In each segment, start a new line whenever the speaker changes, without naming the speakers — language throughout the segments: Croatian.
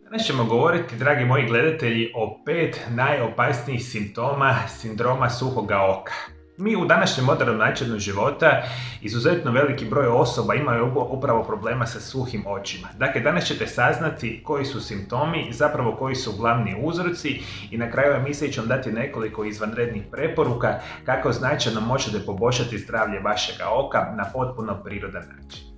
Danas ćemo govoriti, dragi moji gledatelji, o 5 najopasnijih simptoma sindroma suhoga oka. Mi u današnjem modernom načinu života izuzetno veliki broj osoba imaju upravo problema sa suhim očima. Dakle, danas ćete saznati koji su simptomi, zapravo koji su glavni uzroci i na kraju emisije ću vam dati nekoliko izvanrednih preporuka kako značajno možete poboljšati zdravlje vašega oka na potpuno prirodan način.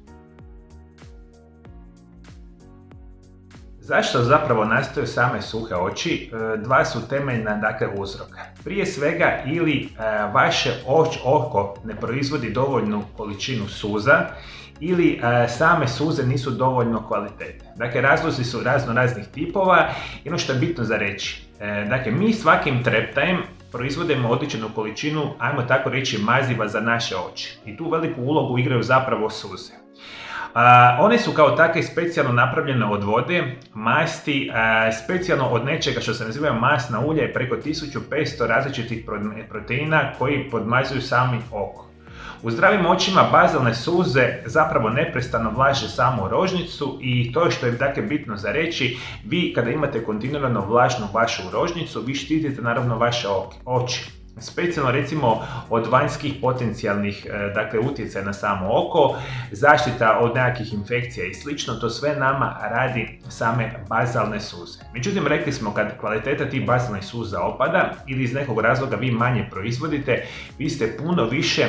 Zašto zapravo nastaju same suhe oči? Dva su temeljna uzroka. Prije svega ili vaše oko ne proizvodi dovoljnu količinu suza ili same suze nisu dovoljno kvalitetne. Dakle, razlozi su raznih tipova i ono što je bitno za reći. Dakle, mi svakim treptajem proizvodimo određenu količinu, ajmo tako reći, maziva za naše oči. I tu veliku ulogu igraju zapravo suze. One su kao takve specijalno napravljene od vode, masti, specijalno od nečega što se naziva masna ulja i preko 1500 različitih proteina koji podmazuju sami oko. U zdravim očima bazalne suze zapravo neprestano vlaže samu rožnicu i to što je bitno za reći, vi kada imate kontinuirano vlažnu vašu rožnicu, vi štitite naravno vaše oči. Specijalno recimo od vanjskih potencijalnih utjecaja na samo oko, zaštita od nekakvih infekcija i slično, to sve nama radi same bazalne suze. Međutim, rekli smo kad kvaliteta tih bazalnih suza opada ili iz nekog razloga vi manje proizvodite, vi ste puno više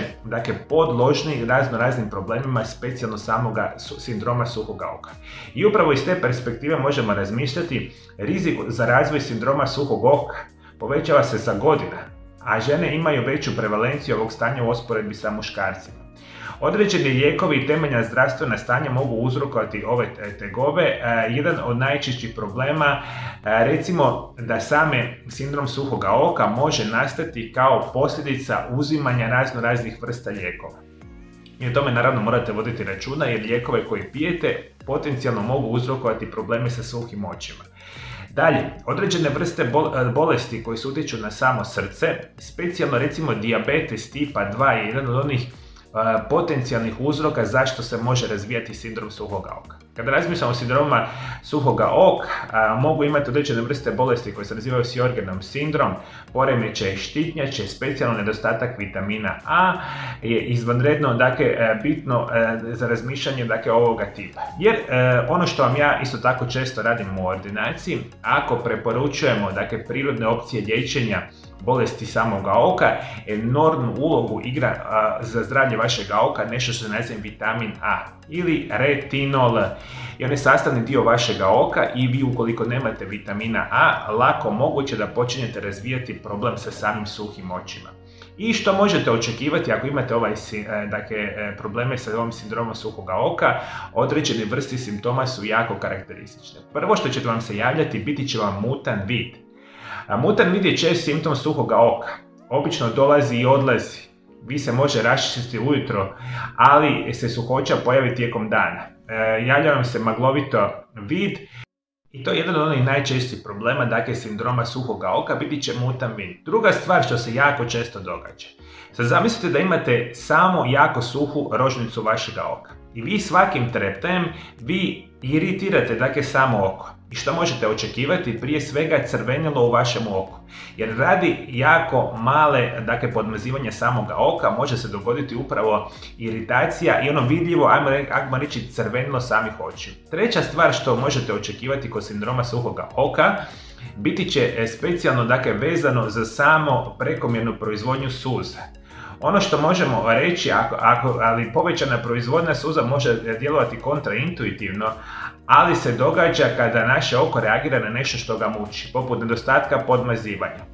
podložni raznim problemima, specijalno samoga sindroma suhoga oka. I upravo iz te perspektive možemo razmišljati, rizik za razvoj sindroma suhog oka povećava se za godina, a žene imaju veću prevalenciju ovog stanja u usporedbi sa muškarcima. Određeni lijekovi i temeljna zdravstvena stanja mogu uzrokovati ove tegobe. Jedan od najčešćih problema, recimo da same sindrom suhoga oka može nastati kao posljedica uzimanja raznih vrsta lijekova. I o tome naravno morate voditi računa jer lijekove koje pijete potencijalno mogu uzrokovati probleme sa suhim očima. Dalje, određene vrste bolesti koje se utječu na samo srce, specijalno recimo dijabetes tipa 2 je jedan od onih potencijalnih uzroka zašto se može razvijati sindrom suhoga oka. Kada razmišljamo o sindroma suhoga oka, mogu imati određene vrste bolesti koje se nazivaju Sjorgenov sindrom, poremećaj štitnjače, specijalno nedostatak vitamina A je izvanredno bitno za razmišljanje ovoga tipa. Jer ono što vam ja isto tako često radim u ordinaciji, ako preporučujemo prirodne opcije liječenja bolesti samoga oka, enormnu ulogu igra za zdravlje vašega oka nešto što se naziva vitamin A ili retinol. I on je sastavni dio vašega oka i vi ukoliko nemate vitamina A, lako moguće da počinjete razvijati problem sa samim suhim očima. I što možete očekivati ako imate probleme sa ovim sindromom suhoga oka, određene vrste simptoma su jako karakteristične. Prvo što će vam se javljati, biti će vam mutan vid. Mutan vid je čest simptom suhoga oka. Obično dolazi i odlazi. Vi se može raščistiti ujutro, ali se suhoća pojavi tijekom dana. Javlja vam se maglovito vid i to je jedan od onih najčešćih problema, sindroma suhoga oka, biti će mutan vid. Druga stvar što se jako često događa. Sad zamislite da imate samo jako suhu rožnicu vašega oka i vi svakim treptajem vi iritirate samo oko. I što možete očekivati? Prije svega crvenilo u vašem oku. Jer radi jako male podmazivanja samoga oka može se dogoditi upravo iritacija i ono vidljivo, ajmo reći, crvenilo samih očiju. Treća stvar što možete očekivati kod sindroma suhoga oka biti će specijalno vezano za samo prekomjernu proizvodnju suza. Ono što možemo reći, ali povećana proizvodnja suza može djelovati kontraintuitivno, ali se događa kada naše oko reagira na nešto što ga muči, poput nedostatka podmazivanja.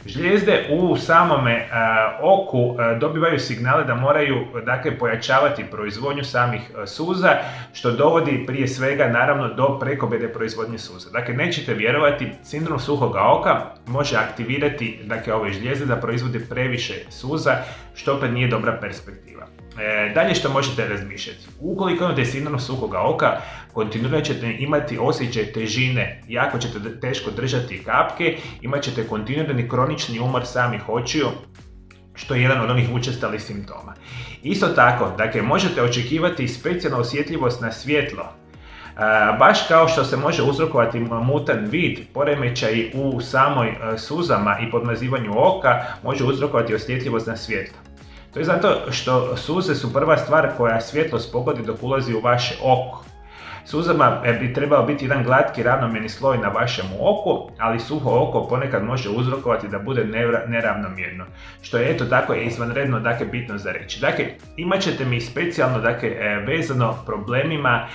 Žlijezde u samome oku dobivaju signale da moraju pojačavati proizvodnju samih suza, što dovodi prije svega naravno do prekobene proizvodnje suza. Dakle, nećete vjerovati, sindrom suhoga oka može aktivirati ove žlijezde da proizvode previše suza, što opet nije dobra perspektiva. Dalje što možete razmišljati. Ukoliko imate sindrom suhoga oka, kontinuirano ćete imati osjećaj težine, jako ćete teško držati kapke, imat ćete kontinuirani kronični umor samih očiju, što je jedan od onih učestalih simptoma. Isto tako, možete očekivati specijalnu osjetljivost na svjetlo. Baš kao što se može uzrokovati mutan vid, poremećaj u samoj suzama i podmazivanju oka može uzrokovati osjetljivost na svjetlo. To je zato što suze su prva stvar koja svjetlost pogodi dok ulazi u vaše oko. Suzama bi trebao biti jedan glatki ravnomjerni sloj na vašem oku, ali suho oko ponekad može uzrokovati da bude neravnomjerno, što je eto tako izvanredno bitno za reći. Dakle, imat ćete mi specijalno vezano problemima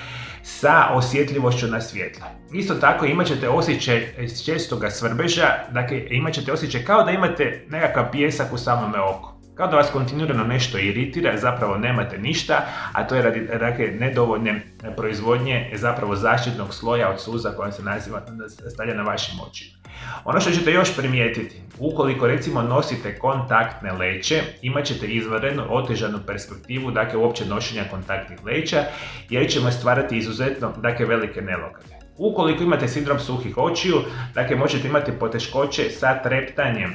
sa osjetljivošću na svjetlo. Isto tako imat ćete osjećaj čestoga svrbeža, dakle imat ćete osjećaj kao da imate nekakav pijesak u samome oku. Kao da vas kontinuirano nešto iritira, zapravo nemate ništa, a to je radi nedovoljne proizvodnje zapravo zaštitnog sloja od suza koja se stavlja na vašim očima. Ono što ćete još primijetiti, ukoliko recimo nosite kontaktne leće, imat ćete izvanredno otežanu perspektivu, uopće nošenja kontaktnih leća, jer ćemo stvarati izuzetno velike nelagode. Ukoliko imate sindrom suhih očiju, možete imati poteškoće sa treptanjem.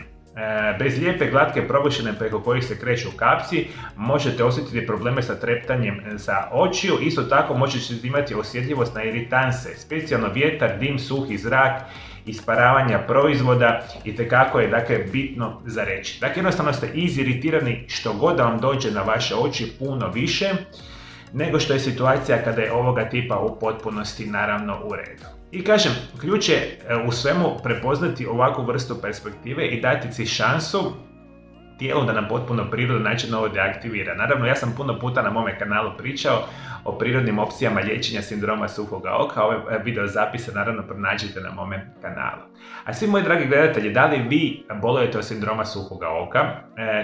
Bez lijepe, glatke površine preko kojih se kreću kapci, možete osjetiti probleme sa treptanjem sa očiju. Isto tako možete imati osjetljivost na iritanse, specijalno vjetar, dim, suhi zrak, isparavanja proizvoda itekako je bitno za reći. Jednostavno ste iziritirani što god da vam dođe na vaše oči puno više nego što je situacija kada je ovoga tipa u potpunosti naravno u redu. I kažem, ključ je u svemu prepoznati ovakvu vrstu perspektive i dati si šansu tijelu da nam potpuno prirodan način ovo deaktivira. Naravno, ja sam puno puta na mome kanalu pričao o prirodnim opcijama liječenja sindroma suhoga oka. Ove video zapise naravno pronađite na mome kanalu. A svi moji dragi gledatelji, da li vi bolujete od sindroma suhoga oka,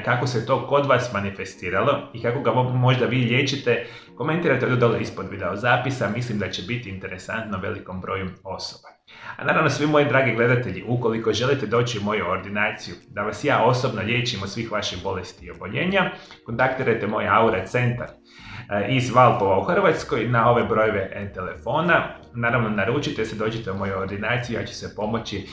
kako se to kod vas manifestiralo i kako ga možda vi liječite, komentirajte ovdje dole ispod video zapisa, mislim da će biti interesantno velikom broju osoba. A naravno, svi moji dragi gledatelji, ukoliko želite doći u moju ordinaciju, da vas ja osobno liječim od svih vaših bolesti i oboljenja, kontaktirajte moj Aura centar iz Valpova u Hrvatskoj na ove brojeve telefona. Naravno, naručite se, dođite u moju ordinaciju, ja ću se pomoći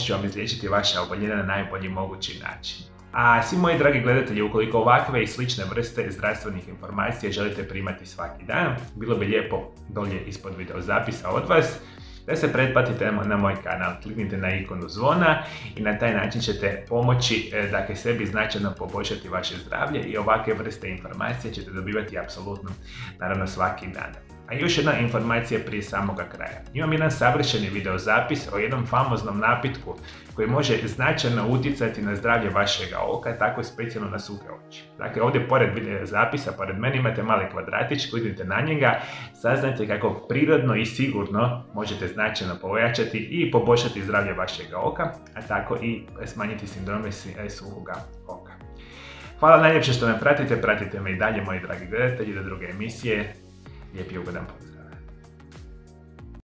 ću vam izliječiti vaše oboljenja na najbolji mogući način. A svi moji dragi gledatelji, ukoliko ovakve i slične vrste zdravstvenih informacija želite primati svaki dan, bilo bi lijepo dolje ispod video zapisa od vas da se pretplatite na moj kanal, kliknite na ikonu zvona i na taj način ćete pomoći sebi značajno poboljšati vaše zdravlje i ovakve vrste informacija ćete dobivati apsolutno naravno svaki dan. A još jedna informacija prije samoga kraja. Imam jedan savršeni videozapis o jednom famoznom napitku koji može značajno utjecati na zdravlje vašega oka, tako specijalno na suhe oči. Dakle, ovdje pored videozapisa, pored mene imate mali kvadratić, kliknite na njega, saznajte kako prirodno i sigurno možete značajno pojačati i poboljšati zdravlje vašega oka, a tako i smanjiti sindrome suhoga oka. Hvala najljepše što me pratite me i dalje, moji dragi gledatelji, do druge emisije. Lijep i ugodan pozdrav.